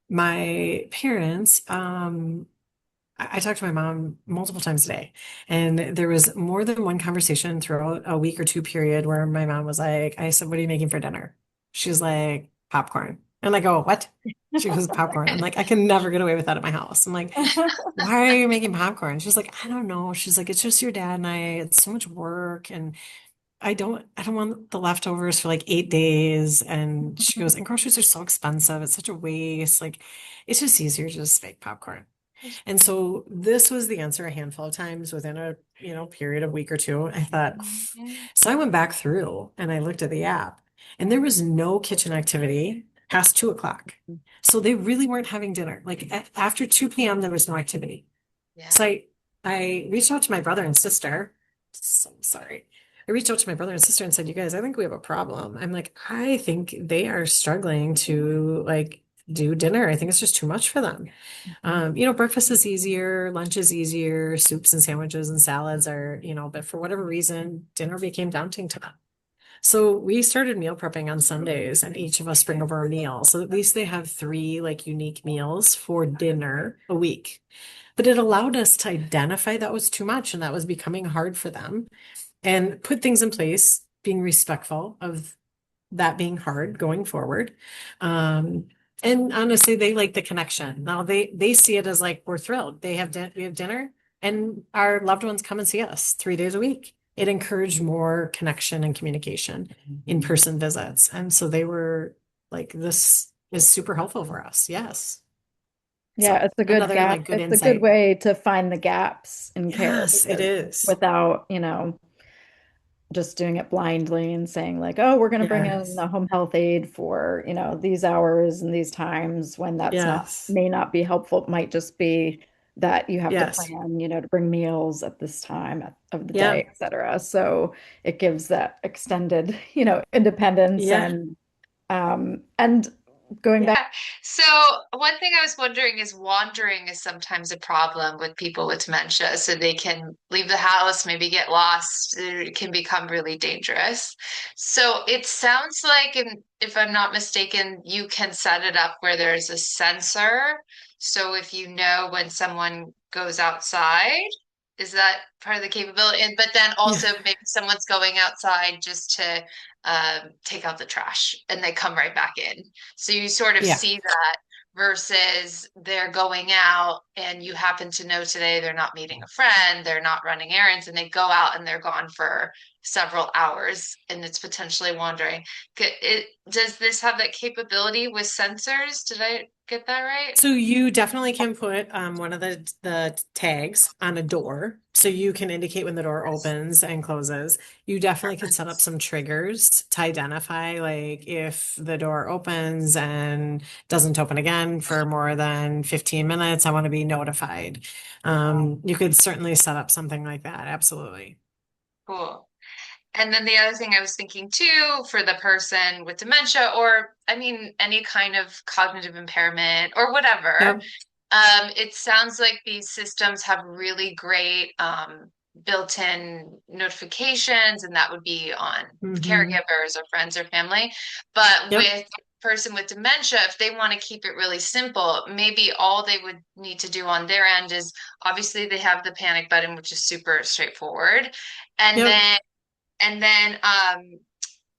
my parents, I talked to my mom multiple times a day, and there was more than one conversation throughout a week or two period where my mom was like, I said, what are you making for dinner? She's like, popcorn. I'm like, oh, what? She goes, popcorn. I'm like, I can never get away with that at my house. I'm like, why are you making popcorn? She's like, I don't know. She's like, it's just your dad and I. It's so much work, and I don't want the leftovers for like 8 days. And she goes, and groceries are so expensive. It's such a waste. Like, it's just easier to just make popcorn. And so this was the answer a handful of times within a, period of week or two. I thought, so I went back through and I looked at the app and there was no kitchen activity past 2 o'clock. So they really weren't having dinner. Like after 2 p.m., there was no activity. So I reached out to my brother and sister. So sorry. I reached out to my brother and sister and said, you guys, I think we have a problem. I'm like, I think they are struggling to like do dinner. I think it's just too much for them. Breakfast is easier, lunch is easier, soups and sandwiches and salads are, but for whatever reason, dinner became daunting to them. So we started meal prepping on Sundays and each of us bring over a meal. So at least they have three like unique meals for dinner a week. But it allowed us to identify that was too much and that was becoming hard for them and put things in place, being respectful of that being hard going forward. And honestly, they like the connection. Now they see it as like we're thrilled. We have dinner and our loved ones come and see us 3 days a week. It encouraged more connection and communication, in-person visits. And so they were like, this is super helpful for us. Yes. Yeah, So it's a good another gap. like good It's a good insight. way to find the gaps in care Yes, it because is. without, just doing it blindly and saying like, oh, we're going to bring in Yes. a home health aide for, these hours and these times when that's not Yes. may not be helpful. It might just be that you have to Yes. plan, to bring meals at this time of the day, Yep. et cetera. So it gives that extended, independence Yeah. and going back. Yeah. So one thing I was wondering is wandering is sometimes a problem with people with dementia. So they can leave the house, maybe get lost. It can become really dangerous. So it sounds like, and if I'm not mistaken, you can set it up where there's a sensor. So if you know when someone goes outside, is that part of the capability? And but then Yeah. also maybe someone's going outside just to take out the trash and they come right back in. So you sort of Yeah. see that versus they're going out and you happen to know today they're not meeting a friend, they're not running errands, and they go out and they're gone for several hours and it's potentially wandering. Does this have that capability with sensors? Did I get that right? So you definitely can put one of the tags on a door so you can indicate when the door opens and closes. You definitely could set up some triggers to identify like if the door opens and doesn't open again for more than 15 minutes, I want to be notified. You could certainly set up something like that. Absolutely. Cool. And then the other thing I was thinking too, for the person with dementia, or I mean, any kind of cognitive impairment or whatever, Yep. it sounds like these systems have really great built-in notifications, and that would be on Hmm. caregivers or friends or family. But Yep. with person with dementia, if they want to keep it really simple, maybe all they would need to do on their end is obviously they have the panic button, which is super straightforward. And Yep. then and then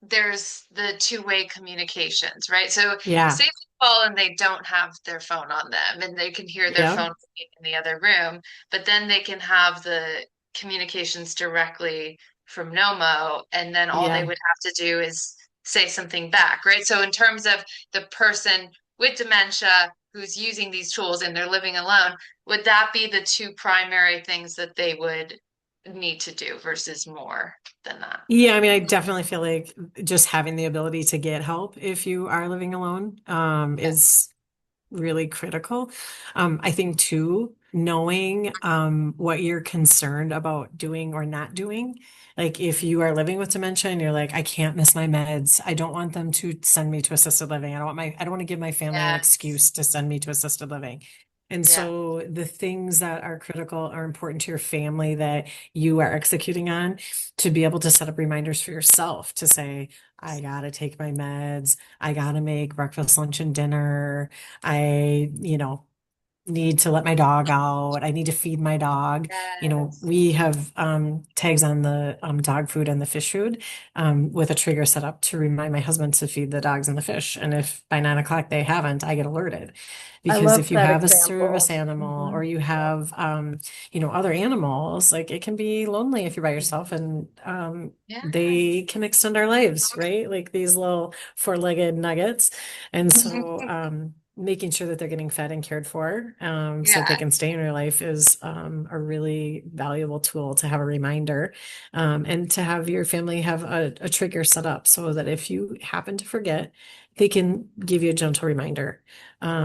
there's the two-way communications, right? So Yeah. say they call and they don't have their phone on them and they can hear their Yep. phone in the other room, but then they can have the communications directly from NOMO, and then all they Yeah. would have to do is say something back, right? So in terms of the person with dementia who's using these tools and they're living alone, would that be the two primary things that they would need to do versus more than that? Yeah, I mean, I definitely feel like just having the ability to get help if you are living alone, is really critical. I think too, knowing what you're concerned about doing or not doing. Like if you are living with dementia and you're like, I can't miss my meds. I don't want them to send me to assisted living. I don't want to give my family an Yes. excuse to send me to assisted living. And Yeah. so the things that are critical are important to your family that you are executing on to be able to set up reminders for yourself to say, I gotta take my meds. I gotta make breakfast, lunch, and dinner. I, need to let my dog out. I need to feed my dog. Yes. We have tags on the dog food and the fish food with a trigger set up to remind my husband to feed the dogs and the fish. And if by 9 o'clock they haven't, I get alerted. I Because love if you that have a service example. animal or you have, other animals, like it can be lonely if you're by yourself and Yeah. they can extend our lives, right? Like these little four-legged nuggets. And so, making sure that they're getting fed and cared for, so that they Yeah. can stay in your life is a really valuable tool to have a reminder, and to have your family have a trigger set up so that if you happen to forget, they can give you a gentle reminder.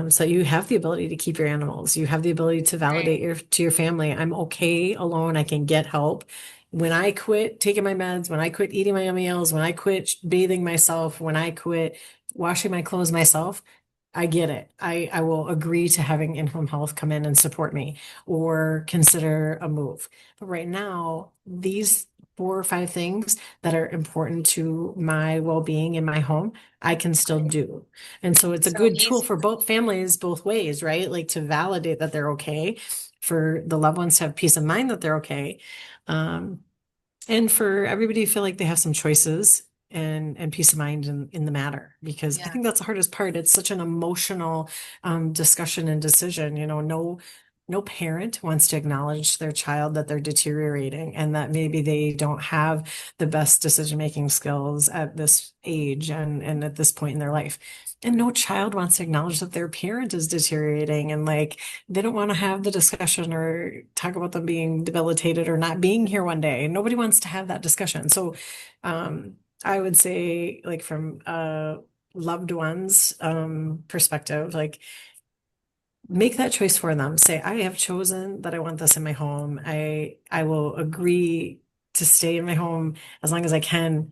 So you have the ability to keep your animals. You have the ability to validate Right. to your family, I'm okay alone. I can get help. when I quit taking my meds, when I quit eating my meals, when I quit bathing myself, when I quit washing my clothes myself, I get it. I will agree to having in-home health come in and support me or consider a move. But right now, these 4 or 5 things that are important to my well-being in my home, I can still do. And so it's a So good tool easy. for both families, both ways, right? Like to validate that they're okay, for the loved ones to have peace of mind that they're okay. Um, and for everybody to feel like they have some choices and peace of mind in the matter, because I Yeah. think that's the hardest part. It's such an emotional discussion and decision. No parent wants to acknowledge their child that they're deteriorating and that maybe they don't have the best decision-making skills at this age and at this point in their life. And no child wants to acknowledge that their parent is deteriorating, and like they don't want to have the discussion or talk about them being debilitated or not being here one day. Nobody wants to have that discussion. So I would say, like, from a loved ones perspective, like, make that choice for them. Say, I have chosen that I want this in my home. I will agree to stay in my home as long as I can,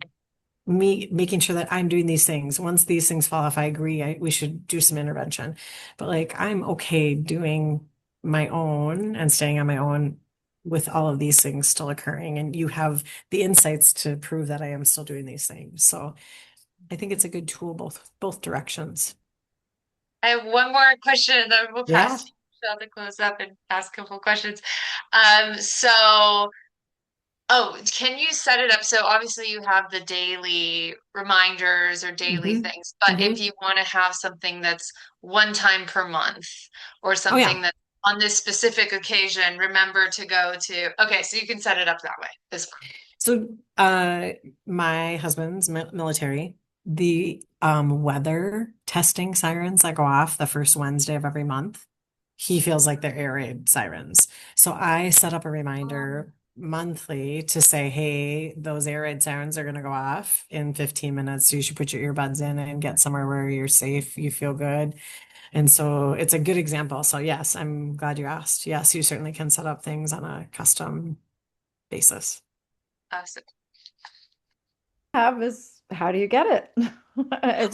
me making sure that I'm doing these things. Once these things fall off, I agree, we should do some intervention. But like, I'm okay doing my own and staying on my own with all of these things still occurring. And you have the insights to prove that I am still doing these things. So I think it's a good tool, both directions. I have one more question and then we'll Yeah. pass to Michelle to close up and ask a couple questions. So oh, can you set it up so obviously you have the daily reminders or daily Hmm. things, but if Hmm. you want to have something that's one time per month or Oh yeah. something that on this specific occasion, remember to go to, okay, so you can set it up that way as well. So, my husband's military. The weather testing sirens that go off the first Wednesday of every month, he feels like they're air raid sirens. So I set up a reminder monthly to say, hey, those air raid sirens are going to go off in 15 minutes. You should put your earbuds in and get somewhere where you're safe, you feel good. And so it's a good example. So yes, I'm glad you asked. Yes, you certainly can set up things on a custom basis. Awesome. Have is how do you get it? Is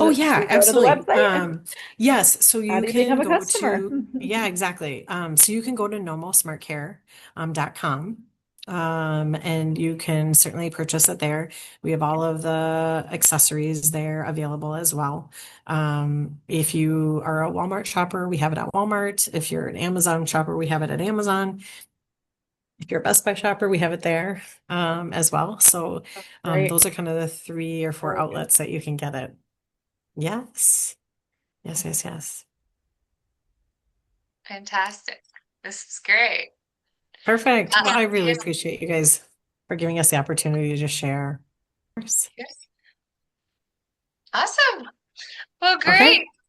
Oh it do yeah, you go to the absolutely. website? Yes, so How you do you become can a go customer? to, yeah, exactly. So you can go to nomosmartcare.com. And you can certainly purchase it there. We have all of the accessories there available as well. If you are a Walmart shopper, we have it at Walmart. If you're an Amazon shopper, we have it at Amazon. If you're a Best Buy shopper, we have it there as well. So Great. those are kind of the 3 or 4 Really good. outlets that you can get it. Yes. Yes, yes, yes. Fantastic. This is great. Perfect. Well, I really Yeah. appreciate you guys for giving us the opportunity to just share. Of course. Awesome. Well, Okay. great.